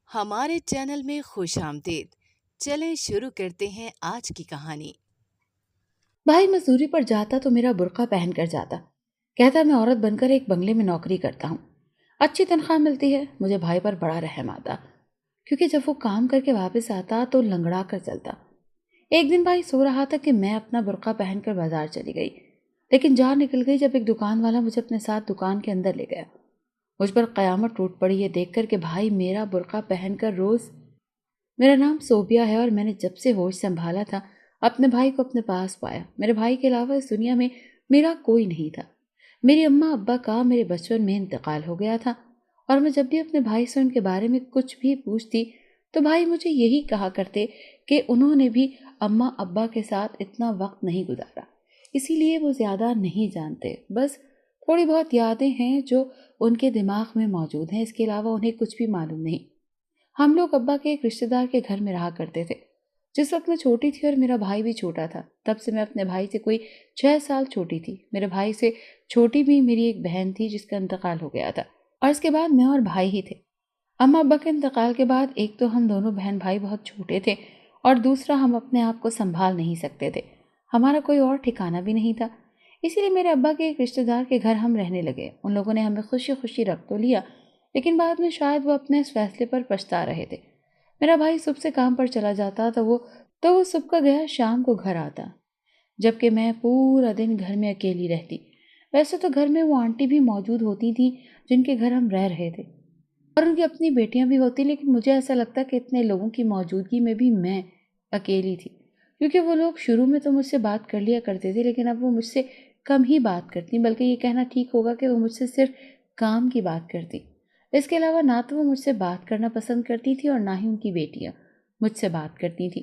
ہمارے چینل میں خوش آمدید۔ چلیں شروع کرتے ہیں آج کی کہانی۔ بھائی مزدوری پر جاتا تو میرا برقع پہن کر جاتا۔ کہتا میں عورت بن کر ایک بنگلے میں نوکری کرتا ہوں، اچھی تنخواہ ملتی ہے۔ مجھے بھائی پر بڑا رحم آتا، کیونکہ جب وہ کام کر کے واپس آتا تو لنگڑا کر چلتا۔ ایک دن بھائی سو رہا تھا کہ میں اپنا برقع پہن کر بازار چلی گئی، لیکن جان نکل گئی جب ایک دکان والا مجھے اپنے ساتھ دکان کے اندر لے گیا۔ مجھ پر قیامت ٹوٹ پڑی یہ دیکھ کر کہ بھائی میرا برقع پہن کر روز… میرا نام صوبیہ ہے اور میں نے جب سے ہوش سنبھالا تھا اپنے بھائی کو اپنے پاس پایا۔ میرے بھائی کے علاوہ اس دنیا میں میرا کوئی نہیں تھا۔ میری اماں ابا کا میرے بچپن میں انتقال ہو گیا تھا، اور میں جب بھی اپنے بھائی سے ان کے بارے میں کچھ بھی پوچھتی تو بھائی مجھے یہی کہا کرتے کہ انہوں نے بھی اماں ابا کے ساتھ اتنا وقت نہیں گزارا، اسی لیے وہ زیادہ نہیں جانتے۔ بس تھوڑی بہت یادیں ہیں جو ان کے دماغ میں موجود ہیں، اس کے علاوہ انہیں کچھ بھی معلوم نہیں۔ ہم لوگ ابا کے ایک رشتہ دار کے گھر میں رہا کرتے تھے۔ جس وقت میں چھوٹی تھی اور میرا بھائی بھی چھوٹا تھا، تب سے میں اپنے بھائی سے کوئی 6 سال چھوٹی تھی۔ میرے بھائی سے چھوٹی بھی میری ایک بہن تھی جس کا انتقال ہو گیا تھا، اور اس کے بعد میں اور بھائی ہی تھے۔ اماں ابا کے انتقال کے بعد ایک تو ہم دونوں بہن بھائی بہت چھوٹے تھے، اور دوسرا ہم اپنے آپ کو سنبھال نہیں سکتے تھے۔ ہمارا کوئی اور ٹھکانہ بھی نہیں تھا، اسی لیے میرے ابا کے ایک رشتہ دار کے گھر ہم رہنے لگے۔ ان لوگوں نے ہمیں خوشی خوشی رکھ تو لیا، لیکن بعد میں شاید وہ اپنے اس فیصلے پر پچھتا رہے تھے۔ میرا بھائی صبح سے کام پر چلا جاتا تو وہ صبح کا گیا شام کو گھر آتا، جبکہ میں پورا دن گھر میں اکیلی رہتی۔ ویسے تو گھر میں وہ آنٹی بھی موجود ہوتی تھیں جن کے گھر ہم رہ رہے تھے، اور ان کی اپنی بیٹیاں بھی ہوتی، لیکن مجھے ایسا لگتا کہ اتنے لوگوں کی موجودگی میں بھی میں اکیلی تھی، کیونکہ وہ لوگ شروع میں تو مجھ سے بات کر لیا کرتے تھے، لیکن اب وہ مجھ سے کم ہی بات کرتی، بلکہ یہ کہنا ٹھیک ہوگا کہ وہ مجھ سے صرف کام کی بات کرتی۔ اس کے علاوہ نہ تو وہ مجھ سے بات کرنا پسند کرتی تھی اور نہ ہی ان کی بیٹیاں مجھ سے بات کرتی تھی۔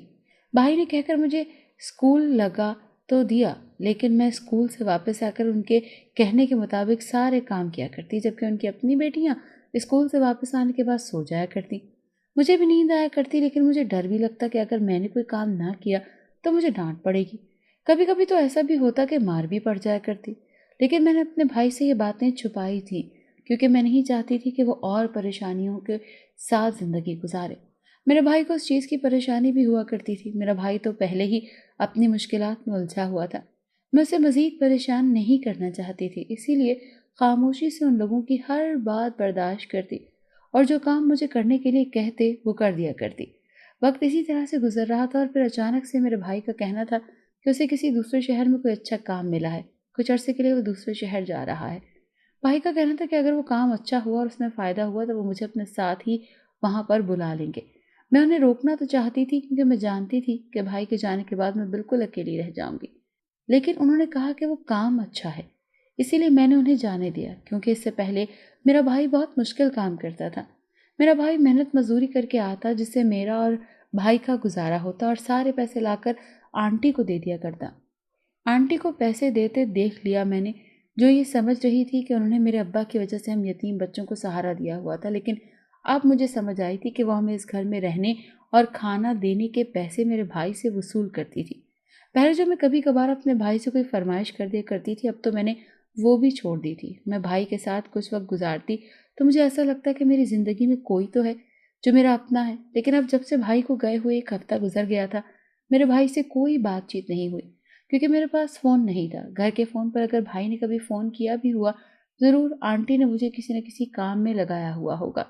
بھائی نے کہہ کر مجھے اسکول لگا تو دیا، لیکن میں اسکول سے واپس آ کر ان کے کہنے کے مطابق سارے کام کیا کرتی، جبکہ ان کی اپنی بیٹیاں اسکول سے واپس آنے کے بعد سو جایا کرتی۔ مجھے بھی نیند آیا کرتی، لیکن مجھے ڈر بھی لگتا کہ اگر میں نے کوئی کام نہ کیا تو مجھے ڈانٹ پڑے گی۔ کبھی کبھی تو ایسا بھی ہوتا کہ مار بھی پڑ جایا کرتی، لیکن میں نے اپنے بھائی سے یہ باتیں چھپائی تھیں، کیونکہ میں نہیں چاہتی تھی کہ وہ اور پریشانیوں کے ساتھ زندگی گزارے۔ میرے بھائی کو اس چیز کی پریشانی بھی ہوا کرتی تھی۔ میرا بھائی تو پہلے ہی اپنی مشکلات میں الجھا ہوا تھا۔ میں اسے مزید پریشان نہیں کرنا چاہتی تھی، اسی لیے خاموشی سے ان لوگوں کی ہر بات برداشت کرتی، اور جو کام مجھے کرنے کے لیے کہتے وہ کر دیا کرتی۔ وقت اسی طرح سے گزر رہا تھا، اور پھر اچانک سے میرے بھائی کا کہنا تھا کہ اسے کسی دوسرے شہر میں کوئی اچھا کام ملا ہے، کچھ عرصے کے لیے وہ دوسرے شہر جا رہا ہے۔ بھائی کا کہنا تھا کہ اگر وہ کام اچھا ہوا اور اس میں فائدہ ہوا تو وہ مجھے اپنے ساتھ ہی وہاں پر بلا لیں گے۔ میں انہیں روکنا تو چاہتی تھی، کیونکہ میں جانتی تھی کہ بھائی کے جانے کے بعد میں بالکل اکیلی رہ جاؤں گی، لیکن انہوں نے کہا کہ وہ کام اچھا ہے، اسی لیے میں نے انہیں جانے دیا، کیونکہ اس سے پہلے میرا بھائی بہت مشکل کام کرتا تھا۔ میرا بھائی محنت مزدوری کر کے آتا، جس سے میرا اور بھائی کا گزارا ہوتا، اور سارے پیسے لا کر آنٹی کو دے دیا کرتا۔ آنٹی کو پیسے دیتے دیکھ لیا میں نے، جو یہ سمجھ رہی تھی کہ انہوں نے میرے ابا کی وجہ سے ہم یتیم بچوں کو سہارا دیا ہوا تھا، لیکن اب مجھے سمجھ آئی تھی کہ وہ ہمیں اس گھر میں رہنے اور کھانا دینے کے پیسے میرے بھائی سے وصول کرتی تھی۔ پہلے جو میں کبھی کبھار اپنے بھائی سے کوئی فرمائش کر دیا کرتی تھی، اب تو میں نے وہ بھی چھوڑ دی تھی۔ میں بھائی کے ساتھ کچھ وقت گزارتی تو مجھے ایسا لگتا کہ میری زندگی میں کوئی تو ہے جو میرا اپنا ہے، لیکن اب جب سے بھائی کو گئے ہوئے ایک ہفتہ گزر گیا تھا، میرے بھائی سے کوئی بات چیت نہیں ہوئی، کیونکہ میرے پاس فون نہیں تھا۔ گھر کے فون پر اگر بھائی نے کبھی فون کیا بھی ہوا، ضرور آنٹی نے مجھے کسی نہ کسی کام میں لگایا ہوا ہوگا۔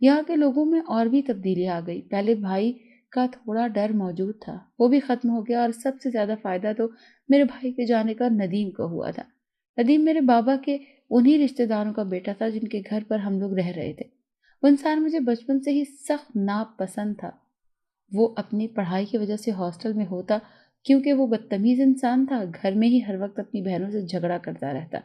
یہاں کے لوگوں میں اور بھی تبدیلی آ گئی۔ پہلے بھائی کا تھوڑا ڈر موجود تھا، وہ بھی ختم ہو گیا، اور سب سے زیادہ فائدہ تو میرے بھائی کے جانے کا ندیم کو ہوا تھا۔ ندیم میرے بابا کے انہی رشتہ داروں کا بیٹا تھا جن کے گھر پر ہم لوگ رہ رہے تھے۔ وہ انسان مجھے بچپن سے ہی سخت ناپسند تھا۔ وہ اپنی پڑھائی کی وجہ سے ہاسٹل میں ہوتا، کیونکہ وہ بدتمیز انسان تھا، گھر میں ہی ہر وقت اپنی بہنوں سے جھگڑا کرتا رہتا۔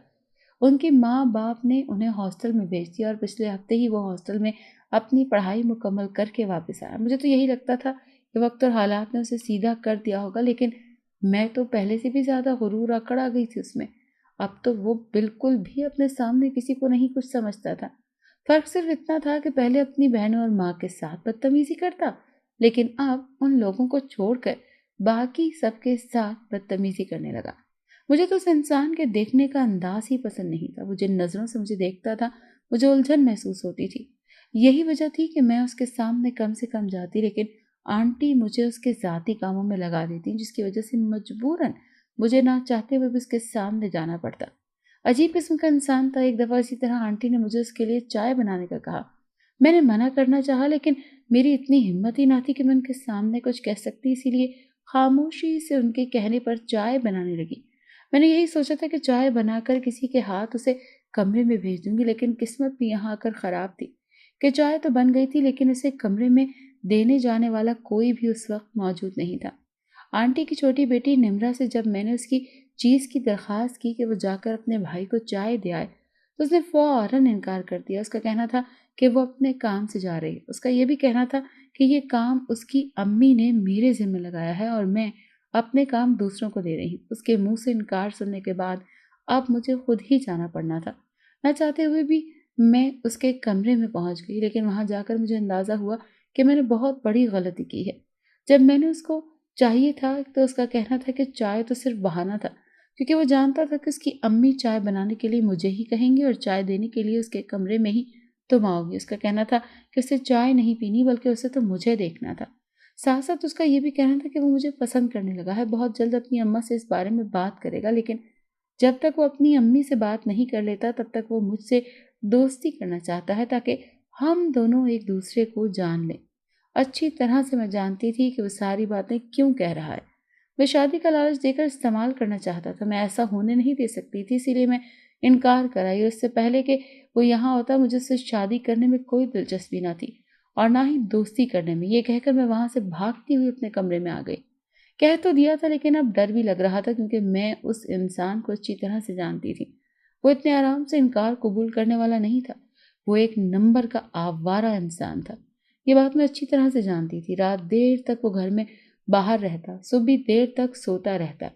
ان کے ماں باپ نے انہیں ہاسٹل میں بھیج دیا، اور پچھلے ہفتے ہی وہ ہاسٹل میں اپنی پڑھائی مکمل کر کے واپس آیا۔ مجھے تو یہی لگتا تھا کہ وقت اور حالات نے اسے سیدھا کر دیا ہوگا، لیکن میں تو پہلے سے بھی زیادہ غرور اکڑ آ گئی تھی اس میں۔ اب تو وہ بالکل بھی اپنے سامنے کسی کو نہیں کچھ سمجھتا تھا۔ فرق صرف اتنا تھا کہ پہلے اپنی بہنوں اور ماں کے ساتھ بدتمیزی کرتا، لیکن اب ان لوگوں کو چھوڑ کر باقی سب کے ساتھ بدتمیزی کرنے لگا۔ مجھے تو اس انسان کے دیکھنے کا انداز ہی پسند نہیں تھا۔ وہ جن نظروں سے مجھے دیکھتا تھا، مجھے الجھن محسوس ہوتی تھی۔ یہی وجہ تھی کہ میں اس کے سامنے کم سے کم جاتی، لیکن آنٹی مجھے اس کے ذاتی کاموں میں لگا دیتی، جس کی وجہ سے مجبوراً مجھے نہ چاہتے ہوئے بھی اس کے سامنے جانا پڑتا۔ عجیب قسم کا انسان تھا۔ ایک دفعہ اسی طرح آنٹی نے مجھے اس کے لیے چائے بنانے کا کہا۔ میں نے منع کرنا چاہا، لیکن میری اتنی ہمت ہی نہ تھی کہ میں ان کے سامنے کچھ کہہ سکتی، اسی لیے خاموشی سے ان کے کہنے پر چائے بنانے لگی۔ میں نے یہی سوچا تھا کہ چائے بنا کر کسی کے ہاتھ اسے کمرے میں بھیج دوں گی، لیکن قسمت بھی یہاں آ کر خراب تھی کہ چائے تو بن گئی تھی، لیکن اسے کمرے میں دینے جانے والا کوئی بھی اس وقت موجود نہیں تھا۔ آنٹی کی چھوٹی بیٹی نمرا سے جب میں نے اس کی چیز کی درخواست کی کہ وہ جا کر اپنے بھائی کو چائے دے آئے تو اس نے فوراً انکار کر دیا۔ اس کا کہنا تھا کہ وہ اپنے کام سے جا رہی ہے۔ اس کا یہ بھی کہنا تھا کہ یہ کام اس کی امی نے میرے ذمہ لگایا ہے اور میں اپنے کام دوسروں کو دے رہی ہوں۔ اس کے منہ سے انکار سننے کے بعد اب مجھے خود ہی جانا پڑنا تھا۔ نہ چاہتے ہوئے بھی میں اس کے کمرے میں پہنچ گئی، لیکن وہاں جا کر مجھے اندازہ ہوا کہ میں نے بہت بڑی غلطی کی ہے۔ جب میں نے اس کو چاہیے تھا تو اس کا کہنا تھا کہ چائے تو صرف بہانہ تھا، کیونکہ وہ جانتا تھا کہ اس کی امی چائے بنانے کے لیے مجھے ہی کہیں گی اور چائے دینے کے لیے اس کے کمرے میں ہی تم آؤ گی۔ اس کا کہنا تھا کہ اسے چائے نہیں پینی بلکہ اسے تو مجھے دیکھنا تھا۔ ساتھ ساتھ اس کا یہ بھی کہنا تھا کہ وہ مجھے پسند کرنے لگا ہے، بہت جلد اپنی اماں سے اس بارے میں بات کرے گا، لیکن جب تک وہ اپنی امی سے بات نہیں کر لیتا تب تک وہ مجھ سے دوستی کرنا چاہتا ہے تاکہ ہم دونوں ایک دوسرے کو جان لیں۔ اچھی طرح سے میں جانتی تھی کہ وہ ساری باتیں کیوں کہہ رہا ہے۔ وہ شادی کا لالچ دے کر استعمال کرنا چاہتا تھا۔ میں ایسا ہونے نہیں دے سکتی تھی، اسی لیے میں انکار کرائی، اور اس سے پہلے کہ وہ یہاں ہوتا مجھے اس سے شادی کرنے میں کوئی دلچسپی نہ تھی اور نہ ہی دوستی کرنے میں۔ یہ کہہ کر میں وہاں سے بھاگتی ہوئی اپنے کمرے میں آ گئی۔ کہہ تو دیا تھا، لیکن اب ڈر بھی لگ رہا تھا کیونکہ میں اس انسان کو اچھی طرح سے جانتی تھی۔ وہ اتنے آرام سے انکار قبول کرنے والا نہیں تھا۔ وہ ایک نمبر کا آوارہ انسان تھا۔ یہ بات میں اچھی طرح سے جانتی تھی۔ رات دیر تک وہ گھر میں باہر رہتا، صبح دیر تک سوتا رہتا۔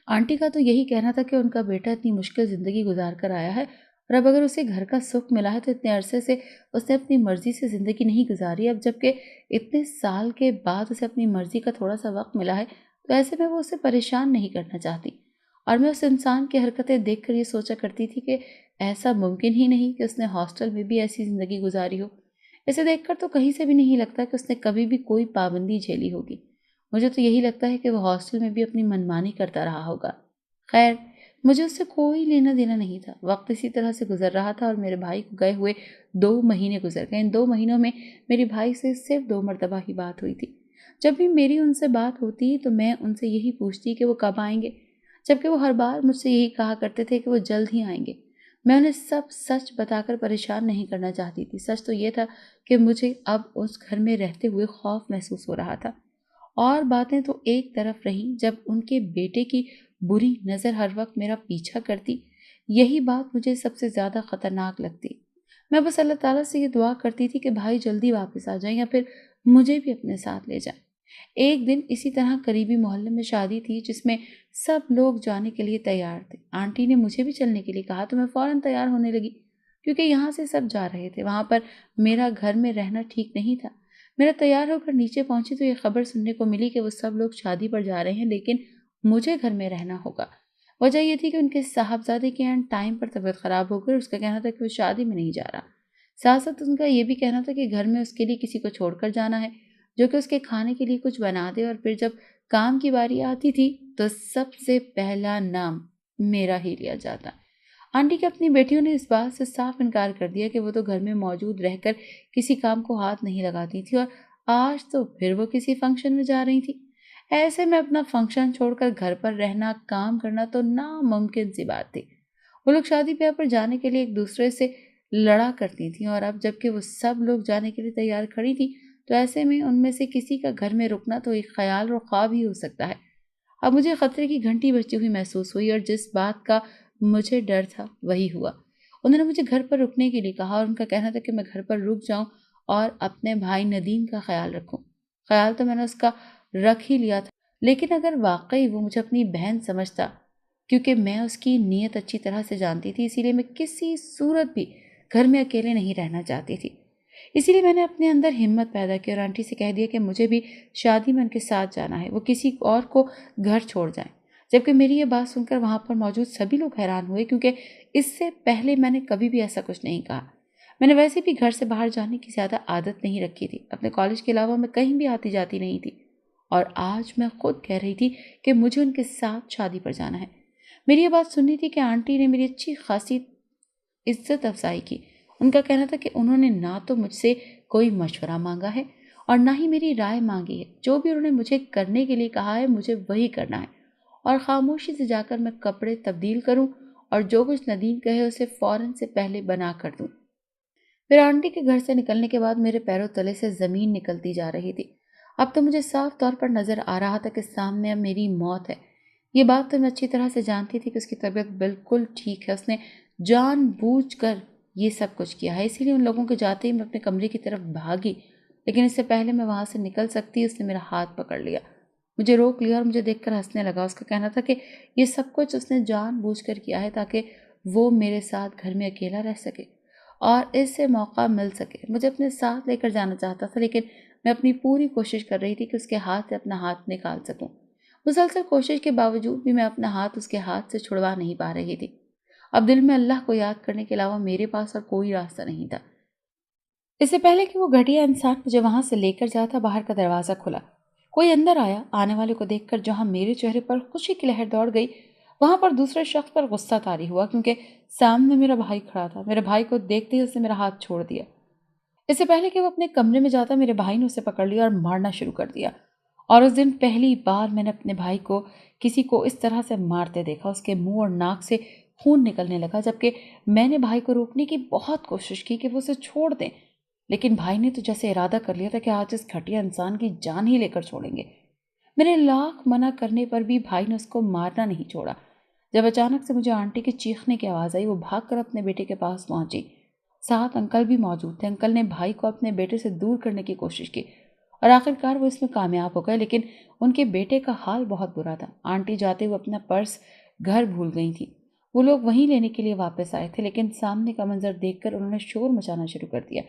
آنٹی کا تو یہی کہنا تھا کہ ان کا بیٹا اتنی مشکل زندگی گزار کر آیا ہے اور اب اگر اسے گھر کا سکھ ملا ہے تو اتنے عرصے سے اس نے اپنی مرضی سے زندگی نہیں گزاری، اب جبکہ اتنے سال کے بعد اسے اپنی مرضی کا تھوڑا سا وقت ملا ہے تو ایسے میں وہ اسے پریشان نہیں کرنا چاہتی۔ اور میں اس انسان کی حرکتیں دیکھ کر یہ سوچا کرتی تھی کہ ایسا ممکن ہی نہیں کہ اس نے ہاسٹل میں بھی ایسی زندگی گزاری ہو۔ اسے دیکھ کر تو کہیں سے بھی نہیں لگتا کہ اس نے کبھی بھی کوئی پابندی جھیلی ہوگی۔ مجھے تو یہی لگتا ہے کہ وہ ہاسٹل میں بھی اپنی منمانی کرتا رہا ہوگا۔ خیر، مجھے اس سے کوئی لینا دینا نہیں تھا۔ وقت اسی طرح سے گزر رہا تھا اور میرے بھائی کو گئے ہوئے 2 مہینے گزر گئے۔ ان 2 مہینوں میں میرے بھائی سے صرف 2 مرتبہ ہی بات ہوئی تھی۔ جب بھی میری ان سے بات ہوتی تو میں ان سے یہی پوچھتی کہ وہ کب آئیں گے، جبکہ وہ ہر بار مجھ سے یہی کہا کرتے تھے کہ وہ جلد ہی آئیں گے۔ میں انہیں سب سچ بتا کر پریشان نہیں کرنا چاہتی تھی۔ سچ تو یہ تھا کہ مجھے اب اس گھر میں رہتے ہوئے خوف محسوس ہو رہا تھا۔ اور باتیں تو ایک طرف رہیں، جب ان کے بیٹے کی بری نظر ہر وقت میرا پیچھا کرتی، یہی بات مجھے سب سے زیادہ خطرناک لگتی۔ میں بس اللہ تعالیٰ سے یہ دعا کرتی تھی کہ بھائی جلدی واپس آ جائیں یا پھر مجھے بھی اپنے ساتھ لے جائیں۔ ایک دن اسی طرح قریبی محلے میں شادی تھی جس میں سب لوگ جانے کے لیے تیار تھے۔ آنٹی نے مجھے بھی چلنے کے لیے کہا تو میں فوراً تیار ہونے لگی کیونکہ یہاں سے سب جا رہے تھے۔ وہاں پر میرا گھر میں رہنا ٹھیک نہیں تھا۔ میرا تیار ہو کر نیچے پہنچی تو یہ خبر سننے کو ملی کہ وہ سب لوگ شادی پر جا رہے ہیں لیکن مجھے گھر میں رہنا ہوگا۔ وجہ یہ تھی کہ ان کے صاحبزادے کے اینڈ ٹائم پر طبیعت خراب ہو گئی اور اس کا کہنا تھا کہ وہ شادی میں نہیں جا رہا۔ ساتھ ساتھ ان کا یہ بھی کہنا تھا کہ گھر میں اس کے لیے کسی کو چھوڑ کر جانا ہے جو کہ اس کے کھانے کے لیے کچھ بنا دے، اور پھر جب کام کی باری آتی تھی تو سب سے پہلا نام میرا ہی لیا جاتا۔ آنٹی کی اپنی بیٹیوں نے اس بات سے صاف انکار کر دیا کہ وہ تو گھر میں موجود رہ کر کسی کام کو ہاتھ نہیں لگاتی تھی اور آج تو پھر وہ کسی فنکشن میں جا رہی تھی۔ ایسے میں اپنا فنکشن چھوڑ کر گھر پر رہنا، کام کرنا تو ناممکن سی بات تھی۔ وہ لوگ شادی بیاہ پر جانے کے لیے ایک دوسرے سے لڑا کرتی تھیں اور اب جب کہ وہ سب لوگ جانے کے لیے تیار کھڑی تھی تو ایسے میں ان میں سے کسی کا گھر میں رکنا تو ایک خیال اور خواب ہی ہو سکتا ہے۔ اب مجھے خطرے کی گھنٹی بجتی ہوئی محسوس ہوئی اور جس بات کا مجھے ڈر تھا وہی ہوا۔ انہوں نے مجھے گھر پر رکنے کے لیے کہا اور ان کا کہنا تھا کہ میں گھر پر رک جاؤں اور اپنے بھائی ندیم کا خیال رکھوں۔ خیال تو میں نے اس کا رکھ ہی لیا تھا، لیکن اگر واقعی وہ مجھے اپنی بہن سمجھتا، کیونکہ میں اس کی نیت اچھی طرح سے جانتی تھی، اسی لیے میں کسی صورت بھی گھر میں اکیلے نہیں رہنا چاہتی تھی۔ اسی لیے میں نے اپنے اندر ہمت پیدا کی اور آنٹی سے کہہ دیا کہ مجھے بھی شادی میں ان کے ساتھ جانا ہے، وہ کسی اور کو گھر چھوڑ جائیں۔ جبکہ میری یہ بات سن کر وہاں پر موجود سبھی لوگ حیران ہوئے کیونکہ اس سے پہلے میں نے کبھی بھی ایسا کچھ نہیں کہا۔ میں نے ویسے بھی گھر سے باہر جانے کی زیادہ عادت نہیں رکھی تھی، اپنے کالج کے علاوہ میں کہیں بھی آتی جاتی نہیں تھی، اور آج میں خود کہہ رہی تھی کہ مجھے ان کے ساتھ شادی پر جانا ہے۔ میری یہ بات سنی تھی کہ آنٹی نے میری اچھی خاصی عزت افزائی کی۔ ان کا کہنا تھا کہ انہوں نے نہ تو مجھ سے کوئی مشورہ مانگا ہے اور نہ ہی میری رائے مانگی ہے، جو بھی انہوں نے مجھے کرنے کے لیے کہا ہے مجھے وہی کرنا ہے، اور خاموشی سے جا کر میں کپڑے تبدیل کروں اور جو کچھ ندیم کہے اسے فوراً سے پہلے بنا کر دوں۔ پھر آنٹی کے گھر سے نکلنے کے بعد میرے پیروں تلے سے زمین نکلتی جا رہی تھی۔ اب تو مجھے صاف طور پر نظر آ رہا تھا کہ سامنے اب میری موت ہے۔ یہ بات تو میں اچھی طرح سے جانتی تھی کہ اس کی طبیعت بالکل ٹھیک ہے، اس نے جان بوجھ کر یہ سب کچھ کیا ہے، اسی لیے ان لوگوں کے جاتے ہی میں اپنے کمرے کی طرف بھاگی، لیکن اس سے پہلے میں وہاں سے نکل سکتی اس نے میرا ہاتھ پکڑ لیا، مجھے روک لیا اور مجھے دیکھ کر ہنسنے لگا۔ اس کا کہنا تھا کہ یہ سب کچھ اس نے جان بوجھ کر کیا ہے تاکہ وہ میرے ساتھ گھر میں اکیلا رہ سکے اور اس سے موقع مل سکے۔ مجھے اپنے ساتھ لے کر جانا چاہتا تھا، لیکن میں اپنی پوری کوشش کر رہی تھی کہ اس کے ہاتھ سے اپنا ہاتھ نکال سکوں۔ مسلسل کوشش کے باوجود بھی میں اپنا ہاتھ اس کے ہاتھ سے چھڑوا نہیں پا رہی تھی۔ اب دل میں اللہ کو یاد کرنے کے علاوہ میرے پاس اور کوئی راستہ نہیں تھا۔ اس سے پہلے کہ وہ گھٹیا انسان مجھے وہاں سے لے کر جاتا، باہر کا دروازہ کھلا، کوئی اندر آیا۔ آنے والے کو دیکھ کر جہاں میرے چہرے پر خوشی کی لہر دوڑ گئی، وہاں پر دوسرے شخص پر غصہ طاری ہوا، کیونکہ سامنے میرا بھائی کھڑا تھا۔ میرے بھائی کو دیکھتے ہی اس نے میرا ہاتھ چھوڑ دیا۔ اس سے پہلے کہ وہ اپنے کمرے میں جاتا، میرے بھائی نے اسے پکڑ لیا اور مارنا شروع کر دیا، اور اس دن پہلی بار میں نے اپنے بھائی کو کسی کو اس طرح سے مارتے دیکھا۔ اس کے منہ اور ناک سے خون نکلنے لگا، جبکہ میں نے بھائی کو روکنے کی بہت کوشش کی کہ وہ اسے چھوڑ دیں، لیکن بھائی نے تو جیسے ارادہ کر لیا تھا کہ آج اس گھٹیا انسان کی جان ہی لے کر چھوڑیں گے۔ میرے لاکھ منع کرنے پر بھی بھائی نے اس کو مارنا نہیں چھوڑا۔ جب اچانک سے مجھے آنٹی کے چیخنے کی آواز آئی، وہ بھاگ کر اپنے بیٹے کے پاس پہنچی۔ ساتھ انکل بھی موجود تھے۔ انکل نے بھائی کو اپنے بیٹے سے دور کرنے کی کوشش کی اور آخرکار وہ اس میں کامیاب ہو گئے، لیکن ان کے بیٹے کا حال بہت برا تھا۔ آنٹی جاتے ہوئے اپنا پرس گھر بھول گئی تھی۔ وہ لوگ وہیں لینے کے لیے واپس آئے تھے، لیکن سامنے کا منظر دیکھ کر انہوں نے شور مچانا شروع کر دیا۔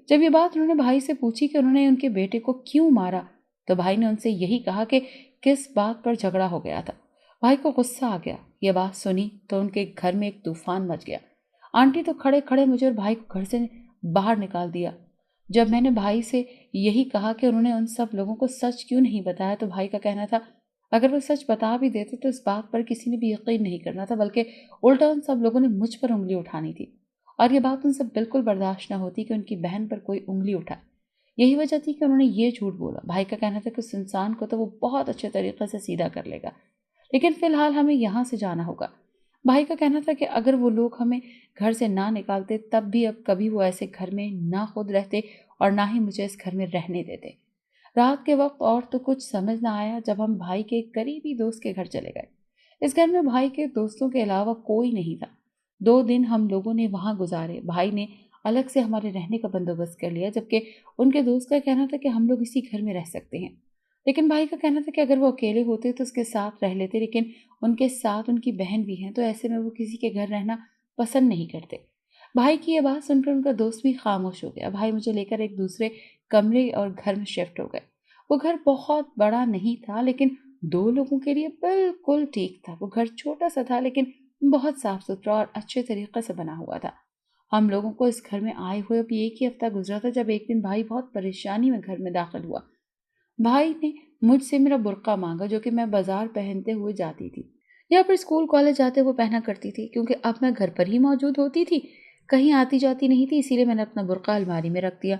جب یہ بات انہوں نے بھائی سے پوچھی کہ انہوں نے ان کے بیٹے کو کیوں مارا، تو بھائی نے ان سے یہی کہا کہ کس بات پر جھگڑا ہو گیا تھا۔ بھائی کو غصہ آ گیا۔ یہ بات سنی تو ان کے گھر میں ایک طوفان مچ گیا۔ آنٹی تو کھڑے کھڑے مجھے اور بھائی کو گھر سے باہر نکال دیا۔ جب میں نے بھائی سے یہی کہا کہ انہوں نے ان سب لوگوں کو سچ کیوں نہیں بتایا، تو بھائی کا کہنا تھا اگر وہ سچ بتا بھی دیتے تو اس بات پر کسی نے بھی یقین نہیں کرنا تھا، بلکہ الٹا ان سب لوگوں نے مجھ پر انگلی اٹھانی تھی، اور یہ بات ان سے بالکل برداشت نہ ہوتی کہ ان کی بہن پر کوئی انگلی اٹھائے۔ یہی وجہ تھی کہ انہوں نے یہ جھوٹ بولا۔ بھائی کا کہنا تھا کہ اس انسان کو تو وہ بہت اچھے طریقے سے سیدھا کر لے گا، لیکن فی الحال ہمیں یہاں سے جانا ہوگا۔ بھائی کا کہنا تھا کہ اگر وہ لوگ ہمیں گھر سے نہ نکالتے تب بھی اب کبھی وہ ایسے گھر میں نہ خود رہتے اور نہ ہی مجھے اس گھر میں رہنے دیتے۔ رات کے وقت اور تو کچھ سمجھ نہ آیا جب ہم بھائی کے قریبی دوست کے گھر چلے گئے۔ اس گھر میں بھائی کے دوستوں کے علاوہ کوئی نہیں تھا۔ 2 دن ہم لوگوں نے وہاں گزارے۔ بھائی نے الگ سے ہمارے رہنے کا بندوبست کر لیا، جبکہ ان کے دوست کا کہنا تھا کہ ہم لوگ اسی گھر میں رہ سکتے ہیں، لیکن بھائی کا کہنا تھا کہ اگر وہ اکیلے ہوتے تو اس کے ساتھ رہ لیتے، لیکن ان کے ساتھ ان کی بہن بھی ہیں، تو ایسے میں وہ کسی کے گھر رہنا پسند نہیں کرتے۔ بھائی کی یہ بات سن کر ان کا دوست بھی خاموش ہو گیا۔ بھائی مجھے لے کر ایک دوسرے کمرے اور گھر میں شفٹ ہو گئے۔ وہ گھر بہت بڑا نہیں تھا، لیکن 2 لوگوں کے لیے بالکل ٹھیک تھا۔ وہ گھر چھوٹا سا تھا، لیکن بہت صاف ستھرا اور اچھے طریقے سے بنا ہوا تھا۔ ہم لوگوں کو اس گھر میں آئے ہوئے ابھی 1 ہی ہفتہ گزرا تھا جب ایک دن بھائی بہت پریشانی میں گھر میں داخل ہوا۔ بھائی نے مجھ سے میرا برقع مانگا، جو کہ میں بازار پہنتے ہوئے جاتی تھی یا پھر اسکول کالج جاتے ہوئے پہنا کرتی تھی، کیونکہ اب میں گھر پر ہی موجود ہوتی تھی، کہیں آتی جاتی نہیں تھی، اسی لیے میں نے اپنا برقع الماری میں رکھ دیا۔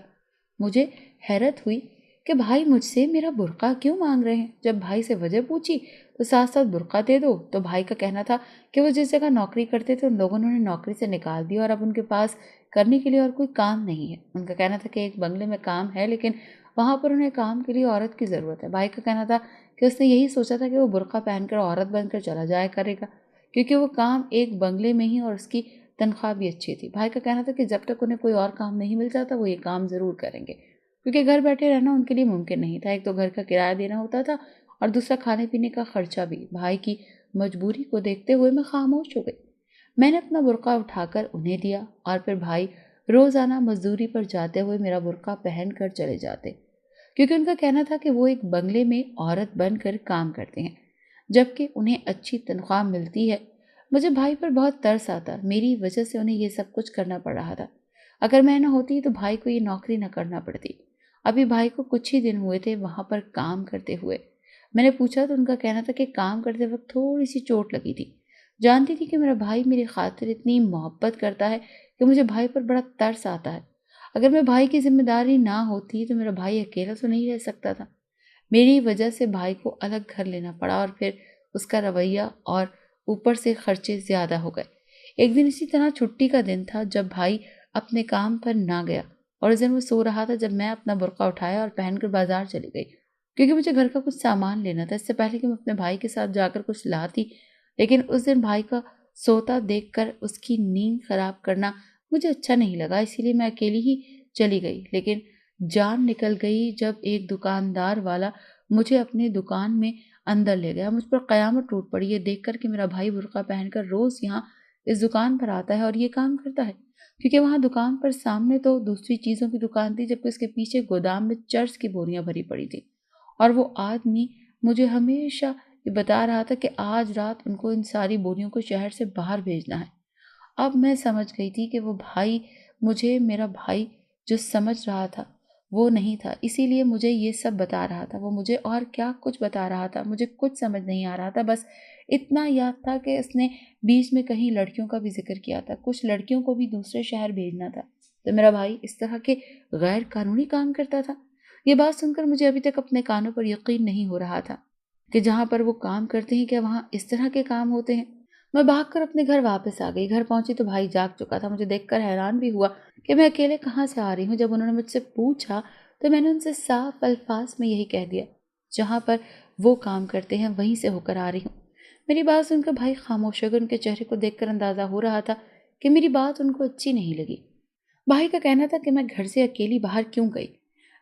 مجھے حیرت ہوئی کہ بھائی مجھ سے میرا برقع کیوں مانگ رہے ہیں۔ جب بھائی سے وجہ پوچھی تو ساتھ ساتھ برقع دے دو، تو بھائی کا کہنا تھا کہ وہ جس جگہ نوکری کرتے تھے ان لوگوں نے انہیں نوکری سے نکال دیا اور اب ان کے پاس کرنے کے لیے اور کوئی کام نہیں ہے۔ ان کا کہنا تھا کہ ایک بنگلے میں کام ہے، لیکن وہاں پر انہیں کام کے لیے عورت کی ضرورت ہے۔ بھائی کا کہنا تھا کہ اس نے یہی سوچا تھا کہ وہ برقع پہن کر عورت بن کر چلا جایا کرے گا، کیونکہ وہ کام ایک بنگلے میں ہی اور اس کی تنخواہ بھی اچھی تھی۔ بھائی کا کہنا تھا کہ جب تک انہیں کوئی اور کام نہیں مل جاتا وہ یہ کام ضرور کریں گے، کیونکہ گھر بیٹھے رہنا ان کے لیے ممکن نہیں تھا۔ ایک تو گھر کا کرایہ دینا ہوتا تھا اور دوسرا کھانے پینے کا خرچہ بھی۔ بھائی کی مجبوری کو دیکھتے ہوئے میں خاموش ہو گئی۔ میں نے اپنا برقع اٹھا کر انہیں دیا اور پھر بھائی روزانہ مزدوری پر جاتے ہوئے میرا برقع پہن کر چلے جاتے، کیونکہ ان کا کہنا تھا کہ وہ ایک بنگلے میں عورت بن کر کام کرتے ہیں جبکہ انہیں اچھی تنخواہ ملتی ہے۔ مجھے بھائی پر بہت ترس آتا، میری وجہ سے انہیں یہ سب کچھ کرنا پڑ رہا تھا۔ اگر میں نہ ہوتی تو بھائی کو یہ نوکری نہ کرنا پڑتی۔ ابھی بھائی کو کچھ ہی دن ہوئے تھے وہاں پر کام کرتے ہوئے۔ میں نے پوچھا تو ان کا کہنا تھا کہ کام کرتے وقت تھوڑی سی چوٹ لگی تھی۔ جانتی تھی کہ میرا بھائی میری خاطر اتنی محبت کرتا ہے کہ مجھے بھائی پر بڑا ترس آتا ہے۔ اگر میں بھائی کی ذمہ داری نہ ہوتی تو میرا بھائی اکیلا تو نہیں رہ سکتا تھا۔ میری وجہ سے بھائی کو الگ گھر لینا پڑا اور پھر اس کا رویہ اور اوپر سے خرچے زیادہ ہو گئے۔ ایک دن اسی طرح چھٹی کا دن تھا جب بھائی اپنے کام پر نہ گیا، اور اس دن وہ سو رہا تھا جب میں اپنا برقع اٹھایا اور پہن کر بازار چلی گئی، کیونکہ مجھے گھر کا کچھ سامان لینا تھا اس سے پہلے کہ میں اپنے بھائی کے ساتھ جا کر کچھ لاتی۔ لیکن اس دن بھائی کا سوتا دیکھ کر اس کی نیند خراب کرنا مجھے اچھا نہیں لگا، اسی لیے میں اکیلی ہی چلی گئی۔ لیکن جان نکل گئی جب ایک دکاندار والا مجھے اپنی دکان میں اندر لے گیا۔ مجھ پر قیامت ٹوٹ پڑی یہ دیکھ کر کہ میرا بھائی برقع پہن کر روز یہاں اس دکان پر آتا ہے اور یہ کام کرتا ہے، کیونکہ وہاں دکان پر سامنے تو دوسری چیزوں کی دکان تھی جبکہ اس کے پیچھے گودام میں چرس کی بوریاں بھری پڑی تھی، اور وہ آدمی مجھے ہمیشہ یہ بتا رہا تھا کہ آج رات ان کو ان ساری بوریوں کو شہر سے باہر بھیجنا ہے۔ اب میں سمجھ گئی تھی کہ وہ بھائی مجھے میرا بھائی جو سمجھ رہا تھا وہ نہیں تھا، اسی لیے مجھے یہ سب بتا رہا تھا۔ وہ مجھے اور کیا کچھ بتا رہا تھا مجھے کچھ سمجھ نہیں آ رہا تھا، بس اتنا یاد تھا کہ اس نے بیچ میں کہیں لڑکیوں کا بھی ذکر کیا تھا، کچھ لڑکیوں کو بھی دوسرے شہر بھیجنا تھا۔ تو میرا بھائی اس طرح کے غیر قانونی کام کرتا تھا؟ یہ بات سن کر مجھے ابھی تک اپنے کانوں پر یقین نہیں ہو رہا تھا کہ جہاں پر وہ کام کرتے ہیں کیا وہاں اس طرح کے کام ہوتے ہیں۔ میں بھاگ کر اپنے گھر واپس آ گئی۔ گھر پہنچی تو بھائی جاگ چکا تھا۔ مجھے دیکھ کر حیران بھی ہوا کہ میں اکیلے کہاں سے آ رہی ہوں۔ جب انہوں نے مجھ سے پوچھا تو میں نے ان سے صاف الفاظ میں یہی کہہ دیا، جہاں پر وہ کام کرتے ہیں وہیں سے ہو کر آ رہی ہوں۔ میری بات سن کر بھائی خاموش ہو گئے۔ ان کے چہرے کو دیکھ کر اندازہ ہو رہا تھا کہ میری بات ان کو اچھی نہیں لگی۔ بھائی کا کہنا تھا کہ میں گھر سے اکیلی باہر کیوں گئی،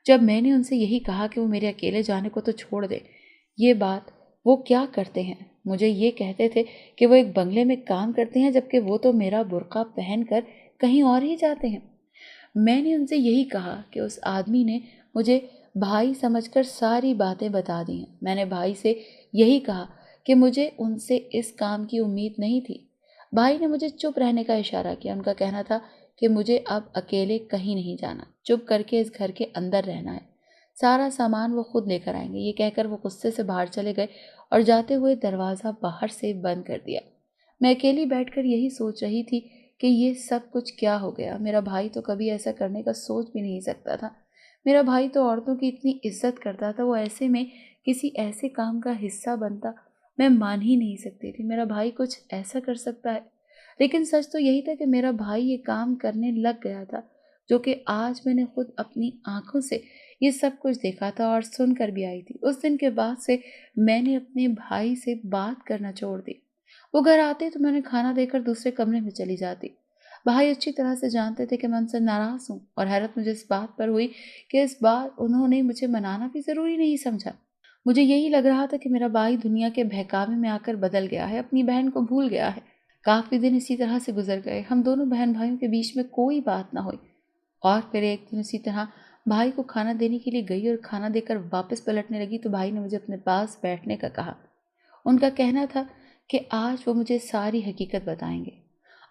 جب میں نے ان سے یہی کہا کہ وہ میرے اکیلے جانے کو تو چھوڑ دے۔ یہ بات وہ کیا کرتے ہیں؟ مجھے یہ کہتے تھے کہ وہ ایک بنگلے میں کام کرتے ہیں جبکہ وہ تو میرا برقع پہن کر کہیں اور ہی جاتے ہیں۔ میں نے ان سے یہی کہا کہ اس آدمی نے مجھے بھائی سمجھ کر ساری باتیں بتا دی ہیں۔ میں نے بھائی سے یہی کہا کہ مجھے ان سے اس کام کی امید نہیں تھی۔ بھائی نے مجھے چپ رہنے کا اشارہ کیا۔ ان کا کہنا تھا کہ مجھے اب اکیلے کہیں نہیں جانا، چپ کر کے اس گھر کے اندر رہنا ہے، سارا سامان وہ خود لے کر آئیں گے۔ یہ کہہ کر وہ غصے سے باہر چلے گئے اور جاتے ہوئے دروازہ باہر سے بند کر دیا۔ میں اکیلی بیٹھ کر یہی سوچ رہی تھی کہ یہ سب کچھ کیا ہو گیا۔ میرا بھائی تو کبھی ایسا کرنے کا سوچ بھی نہیں سکتا تھا۔ میرا بھائی تو عورتوں کی اتنی عزت کرتا تھا، وہ ایسے میں کسی ایسے کام کا حصہ بنتا میں مان ہی نہیں سکتی تھی۔ میرا بھائی کچھ ایسا کر سکتا ہے؟ لیکن سچ تو یہی تھا کہ میرا بھائی یہ کام کرنے لگ گیا تھا، جو کہ آج میں نے خود اپنی آنکھوں سے یہ سب کچھ دیکھا تھا اور سن کر بھی آئی تھی۔ اس دن کے بعد سے میں نے اپنے بھائی سے بات کرنا چھوڑ دی۔ وہ گھر آتے تو میں نے کھانا دے کر دوسرے کمرے میں چلی جاتی۔ بھائی اچھی طرح سے جانتے تھے کہ میں ان سے ناراض ہوں، اور حیرت مجھے اس بات پر ہوئی کہ اس بار انہوں نے مجھے منانا بھی ضروری نہیں سمجھا۔ مجھے یہی لگ رہا تھا کہ میرا بھائی دنیا کے بہکاوے میں آ کر بدل گیا ہے، اپنی بہن کو بھول گیا ہے۔ کافی دن اسی طرح سے گزر گئے، ہم دونوں بہن بھائیوں کے بیچ میں کوئی بات نہ ہوئی۔ اور پھر ایک دن اسی طرح بھائی کو کھانا دینے کے لیے گئی اور کھانا دے کر واپس پلٹنے لگی تو بھائی نے مجھے اپنے پاس بیٹھنے کا کہا۔ ان کا کہنا تھا کہ آج وہ مجھے ساری حقیقت بتائیں گے،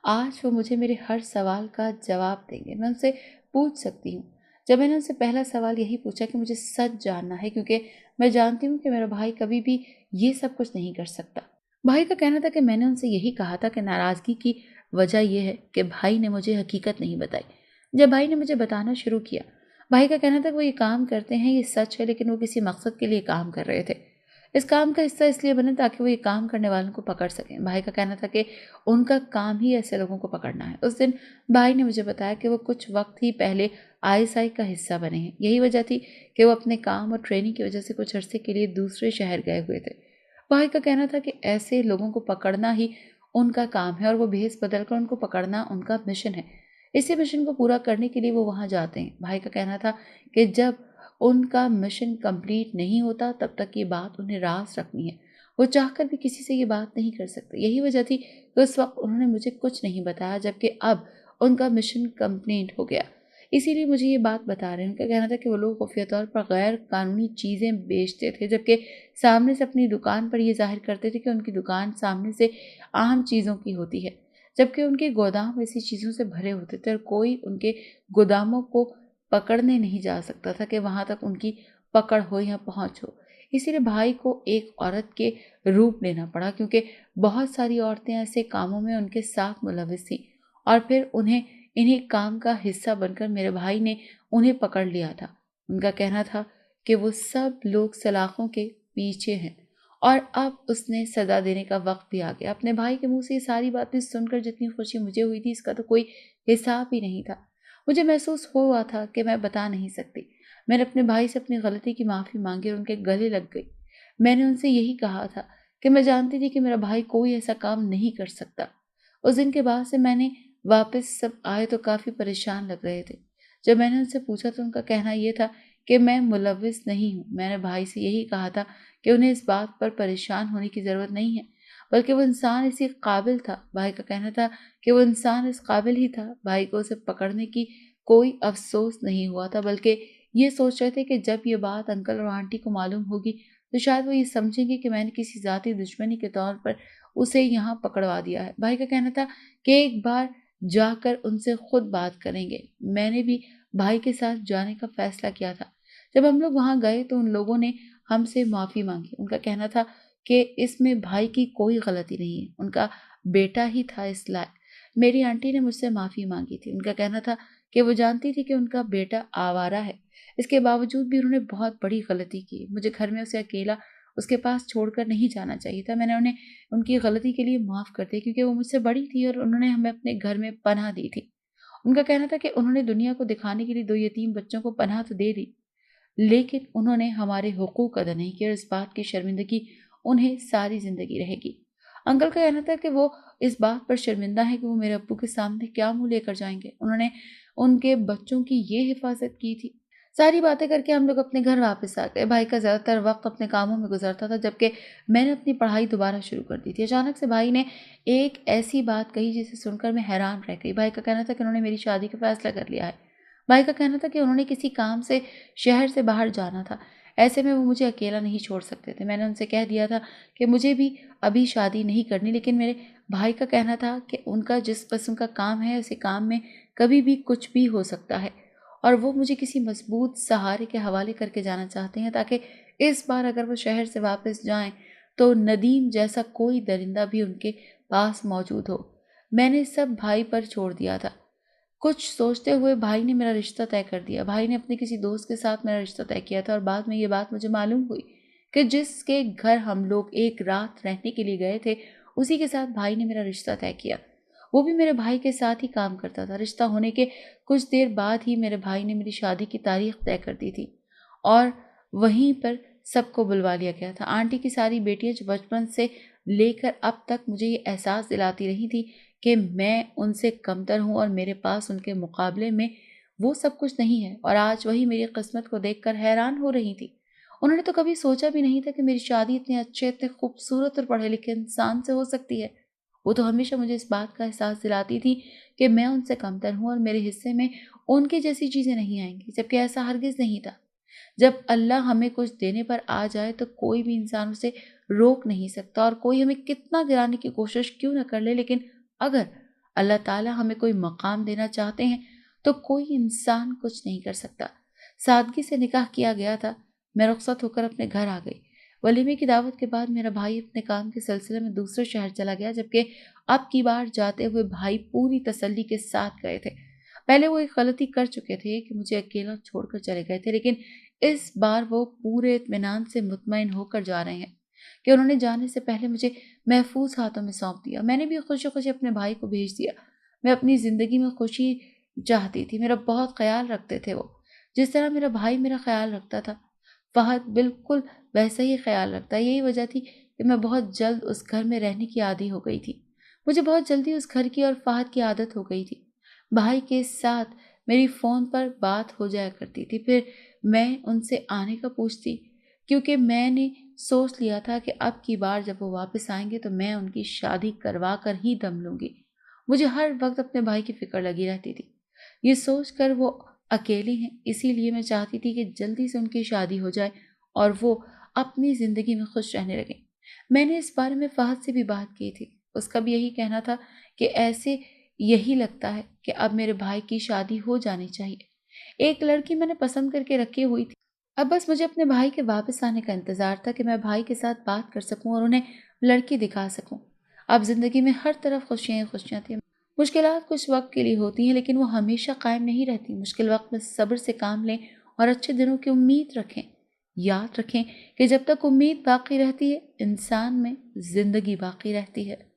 آج وہ مجھے میرے ہر سوال کا جواب دیں گے، میں ان سے پوچھ سکتی ہوں۔ جب میں نے ان سے پہلا سوال یہی پوچھا کہ مجھے سچ جاننا ہے، کیونکہ میں جانتی ہوں کہ میرا بھائی کبھی بھی یہ سب کچھ نہیں کر سکتا۔ بھائی کا کہنا تھا کہ میں نے ان سے یہی کہا تھا کہ ناراضگی کی وجہ یہ ہے کہ بھائی نے مجھے حقیقت نہیں بتائی۔ جب بھائی نے مجھے بتانا شروع کیا، بھائی کا کہنا تھا کہ وہ یہ کام کرتے ہیں، یہ سچ ہے، لیکن وہ کسی مقصد کے لیے کام کر رہے تھے۔ اس کام کا حصہ اس لیے بنے تاکہ وہ یہ کام کرنے والوں کو پکڑ سکیں۔ بھائی کا کہنا تھا کہ ان کا کام ہی ایسے لوگوں کو پکڑنا ہے۔ اس دن بھائی نے مجھے بتایا کہ وہ کچھ وقت ہی پہلے ISI کا حصہ بنے ہیں، یہی وجہ تھی کہ وہ اپنے کام اور ٹریننگ کی وجہ سے کچھ عرصے کے لیے دوسرے شہر گئے ہوئے تھے۔ بھائی کا کہنا تھا کہ ایسے لوگوں کو پکڑنا ہی ان کا کام ہے اور وہ بھیس بدل کر ان کو پکڑنا ان کا مشن ہے۔ اسی مشن کو پورا کرنے کے لیے وہ وہاں جاتے ہیں۔ بھائی کا کہنا تھا کہ جب ان کا مشن کمپلیٹ نہیں ہوتا تب تک یہ بات انہیں راز رکھنی ہے، وہ چاہ کر بھی کسی سے یہ بات نہیں کر سکتے۔ یہی وجہ تھی کہ اس وقت انہوں نے مجھے کچھ نہیں بتایا، جبکہ اب ان کا مشن کمپلیٹ ہو گیا، اسی لیے مجھے یہ بات بتا رہے ہیں۔ ان کا کہنا تھا کہ وہ لوگ خفیہ طور پر غیر قانونی چیزیں بیچتے تھے، جبکہ سامنے سے اپنی دکان پر یہ ظاہر کرتے تھے کہ ان کی دکان سامنے سے عام چیزوں کی ہوتی ہے۔ جبکہ ان کے گودام ایسی چیزوں سے بھرے ہوتے تھے اور کوئی ان کے گوداموں کو پکڑنے نہیں جا سکتا تھا کہ وہاں تک ان کی پکڑ ہو یا پہنچ ہو۔ اسی لیے بھائی کو ایک عورت کے روپ لینا پڑا، کیونکہ بہت ساری عورتیں ایسے کاموں میں ان کے ساتھ ملوث تھیں، اور پھر انہیں کام کا حصہ بن کر میرے بھائی نے انہیں پکڑ لیا تھا۔ ان کا کہنا تھا کہ وہ سب لوگ سلاخوں کے پیچھے ہیں، اور اب اس نے سزا دینے کا وقت بھی آ گیا۔ اپنے بھائی کے منہ سے یہ ساری باتیں سن کر جتنی خوشی مجھے ہوئی تھی، اس کا تو کوئی حساب ہی نہیں تھا۔ مجھے محسوس ہوا تھا کہ میں بتا نہیں سکتی۔ میں نے اپنے بھائی سے اپنی غلطی کی معافی مانگی اور ان کے گلے لگ گئی۔ میں نے ان سے یہی کہا تھا کہ میں جانتی تھی کہ میرا بھائی کوئی ایسا کام نہیں کر سکتا۔ اس دن کے بعد سے میں نے واپس سب آئے تو کافی پریشان لگ رہے تھے۔ جب میں نے ان سے پوچھا تو ان کا کہنا یہ تھا کہ میں ملوث نہیں ہوں۔ میں نے بھائی سے یہی کہا تھا کہ انہیں اس بات پر پریشان ہونے کی ضرورت نہیں ہے، بلکہ وہ انسان اسی قابل تھا۔ بھائی کا کہنا تھا کہ وہ انسان اس قابل ہی تھا۔ بھائی کو اسے پکڑنے کی کوئی افسوس نہیں ہوا تھا، بلکہ یہ سوچ رہے تھے کہ جب یہ بات انکل اور آنٹی کو معلوم ہوگی تو شاید وہ یہ سمجھیں گے کہ میں نے کسی ذاتی دشمنی کے طور پر اسے یہاں پکڑوا دیا ہے۔ بھائی کا کہنا تھا کہ ایک بار جا کر ان سے خود بات کریں گے۔ میں نے بھی بھائی کے ساتھ جانے کا فیصلہ کیا تھا۔ جب ہم لوگ وہاں گئے تو ان لوگوں نے ہم سے معافی مانگی۔ ان کا کہنا تھا کہ اس میں بھائی کی کوئی غلطی نہیں ہے، ان کا بیٹا ہی تھا اس لائق۔ میری آنٹی نے مجھ سے معافی مانگی تھی۔ ان کا کہنا تھا کہ وہ جانتی تھی کہ ان کا بیٹا آوارہ ہے، اس کے باوجود بھی انہوں نے بہت بڑی غلطی کی۔ مجھے گھر میں اسے اکیلا اس کے پاس چھوڑ کر نہیں جانا چاہیے تھا۔ میں نے انہیں ان کی غلطی کے لیے معاف کر دیا، کیونکہ وہ مجھ سے بڑی تھی اور انہوں نے ہمیں اپنے گھر میں پناہ دی تھی۔ ان کا کہنا تھا کہ انہوں نے دنیا کو دکھانے کے لیے 2 یتیم بچوں کو پناہ تو دے دی، لیکن انہوں نے ہمارے حقوق ادا نہیں کیا اور اس بات کی شرمندگی انہیں ساری زندگی رہے گی۔ انکل کا کہنا تھا کہ وہ اس بات پر شرمندہ ہے کہ وہ میرے ابو کے سامنے کیا منہ لے کر جائیں گے۔ انہوں نے ان کے بچوں کی یہ حفاظت کی تھی۔ ساری باتیں کر کے ہم لوگ اپنے گھر واپس آ گئے۔ بھائی کا زیادہ تر وقت اپنے کاموں میں گزرتا تھا، جبکہ میں نے اپنی پڑھائی دوبارہ شروع کر دی تھی۔ اچانک سے بھائی نے ایک ایسی بات کہی جسے سن کر میں حیران رہ گئی۔ بھائی کا کہنا تھا کہ انہوں نے میری شادی کا فیصلہ کر لیا ہے۔ بھائی کا کہنا تھا کہ انہوں نے کسی کام سے شہر سے باہر جانا تھا، ایسے میں وہ مجھے اکیلا نہیں چھوڑ سکتے تھے۔ میں نے ان سے کہہ دیا تھا کہ مجھے بھی ابھی شادی نہیں کرنی، لیکن میرے بھائی کا کہنا تھا کہ ان کا جس قسم کا کام ہے اسی کام میں کبھی بھی کچھ بھی ہو سکتا ہے، اور وہ مجھے کسی مضبوط سہارے کے حوالے کر کے جانا چاہتے ہیں تاکہ اس بار اگر وہ شہر سے واپس جائیں تو ندیم جیسا کوئی درندہ بھی ان کے پاس موجود ہو۔ میں نے سب بھائی پر چھوڑ دیا تھا۔ کچھ سوچتے ہوئے بھائی نے میرا رشتہ طے کر دیا۔ بھائی نے اپنے کسی دوست کے ساتھ میرا رشتہ طے کیا تھا، اور بعد میں یہ بات مجھے معلوم ہوئی کہ جس کے گھر ہم لوگ ایک رات رہنے کے لیے گئے تھے اسی کے ساتھ بھائی نے میرا رشتہ طے کیا۔ وہ بھی میرے بھائی کے ساتھ ہی کام کرتا تھا۔ رشتہ ہونے کے کچھ دیر بعد ہی میرے بھائی نے میری شادی کی تاریخ طے کر دی تھی، اور وہیں پر سب کو بلوا لیا گیا تھا۔ آنٹی کی ساری بیٹیاں جو بچپن سے لے کر اب تک مجھے یہ احساس دلاتی رہی تھی کہ میں ان سے کمتر ہوں اور میرے پاس ان کے مقابلے میں وہ سب کچھ نہیں ہے، اور آج وہی میری قسمت کو دیکھ کر حیران ہو رہی تھی۔ انہوں نے تو کبھی سوچا بھی نہیں تھا کہ میری شادی اتنے اچھے، اتنے خوبصورت اور پڑھے لکھے انسان سے ہو سکتی ہے۔ وہ تو ہمیشہ مجھے اس بات کا احساس دلاتی تھی کہ میں ان سے کمتر ہوں اور میرے حصے میں ان کی جیسی چیزیں نہیں آئیں گی، جبکہ ایسا ہرگز نہیں تھا۔ جب اللہ ہمیں کچھ دینے پر آ جائے تو کوئی بھی انسان اسے روک نہیں سکتا، اور کوئی ہمیں کتنا گرانے کی کوشش کیوں نہ کر لے، لیکن اگر اللہ تعالیٰ ہمیں کوئی مقام دینا چاہتے ہیں تو کوئی انسان کچھ نہیں کر سکتا۔ سادگی سے نکاح کیا گیا تھا۔ میں رخصت ہو کر اپنے گھر آ گئی۔ ولیمے کی دعوت کے بعد میرا بھائی اپنے کام کے سلسلے میں دوسرے شہر چلا گیا، جبکہ اب کی بار جاتے ہوئے بھائی پوری تسلی کے ساتھ گئے تھے۔ پہلے وہ ایک غلطی کر چکے تھے کہ مجھے اکیلا چھوڑ کر چلے گئے تھے، لیکن اس بار وہ پورے اطمینان سے مطمئن ہو کر جا رہے ہیں کہ انہوں نے جانے سے پہلے مجھے محفوظ ہاتھوں میں سونپ دیا۔ میں نے بھی خوشی خوشی اپنے بھائی کو بھیج دیا۔ میں اپنی زندگی میں خوشی چاہتی تھی، میرا بہت خیال رکھتے تھے وہ، جس طرح میرا بھائی میرا خیال رکھتا تھا۔ فہد بالکل ویسا ہی خیال رکھتا ہے۔ یہی وجہ تھی کہ میں بہت جلد اس گھر میں رہنے کی عادی ہو گئی تھی۔ مجھے بہت جلدی اس گھر کی اور فہد کی عادت ہو گئی تھی۔ بھائی کے ساتھ میری فون پر بات ہو جایا کرتی تھی، پھر میں ان سے آنے کا پوچھتی، کیونکہ میں نے سوچ لیا تھا کہ اب کی بار جب وہ واپس آئیں گے تو میں ان کی شادی کروا کر ہی دم لوں گی۔ مجھے ہر وقت اپنے بھائی کی فکر لگی رہتی تھی۔ یہ سوچ کر وہ اکیلے ہیں، اسی لیے میں چاہتی تھی کہ جلدی سے ان کی شادی ہو جائے اور وہ اپنی زندگی میں خوش رہنے لگیں۔ میں نے اس بارے میں فہد سے بھی بات کی تھی۔ اس کا بھی یہی کہنا تھا کہ ایسے یہی لگتا ہے کہ اب میرے بھائی کی شادی ہو جانی چاہیے۔ ایک لڑکی میں نے پسند کر کے رکھی ہوئی تھی، اب بس مجھے اپنے بھائی کے واپس آنے کا انتظار تھا کہ میں بھائی کے ساتھ بات کر سکوں اور انہیں لڑکی دکھا سکوں۔ اب زندگی میں ہر طرف خوشیاں ہی خوشیاں تھیں۔ مشکلات کچھ وقت کے لیے ہوتی ہیں لیکن وہ ہمیشہ قائم نہیں رہتی۔ مشکل وقت میں صبر سے کام لیں اور اچھے دنوں کی امید رکھیں۔ یاد رکھیں کہ جب تک امید باقی رہتی ہے انسان میں زندگی باقی رہتی ہے۔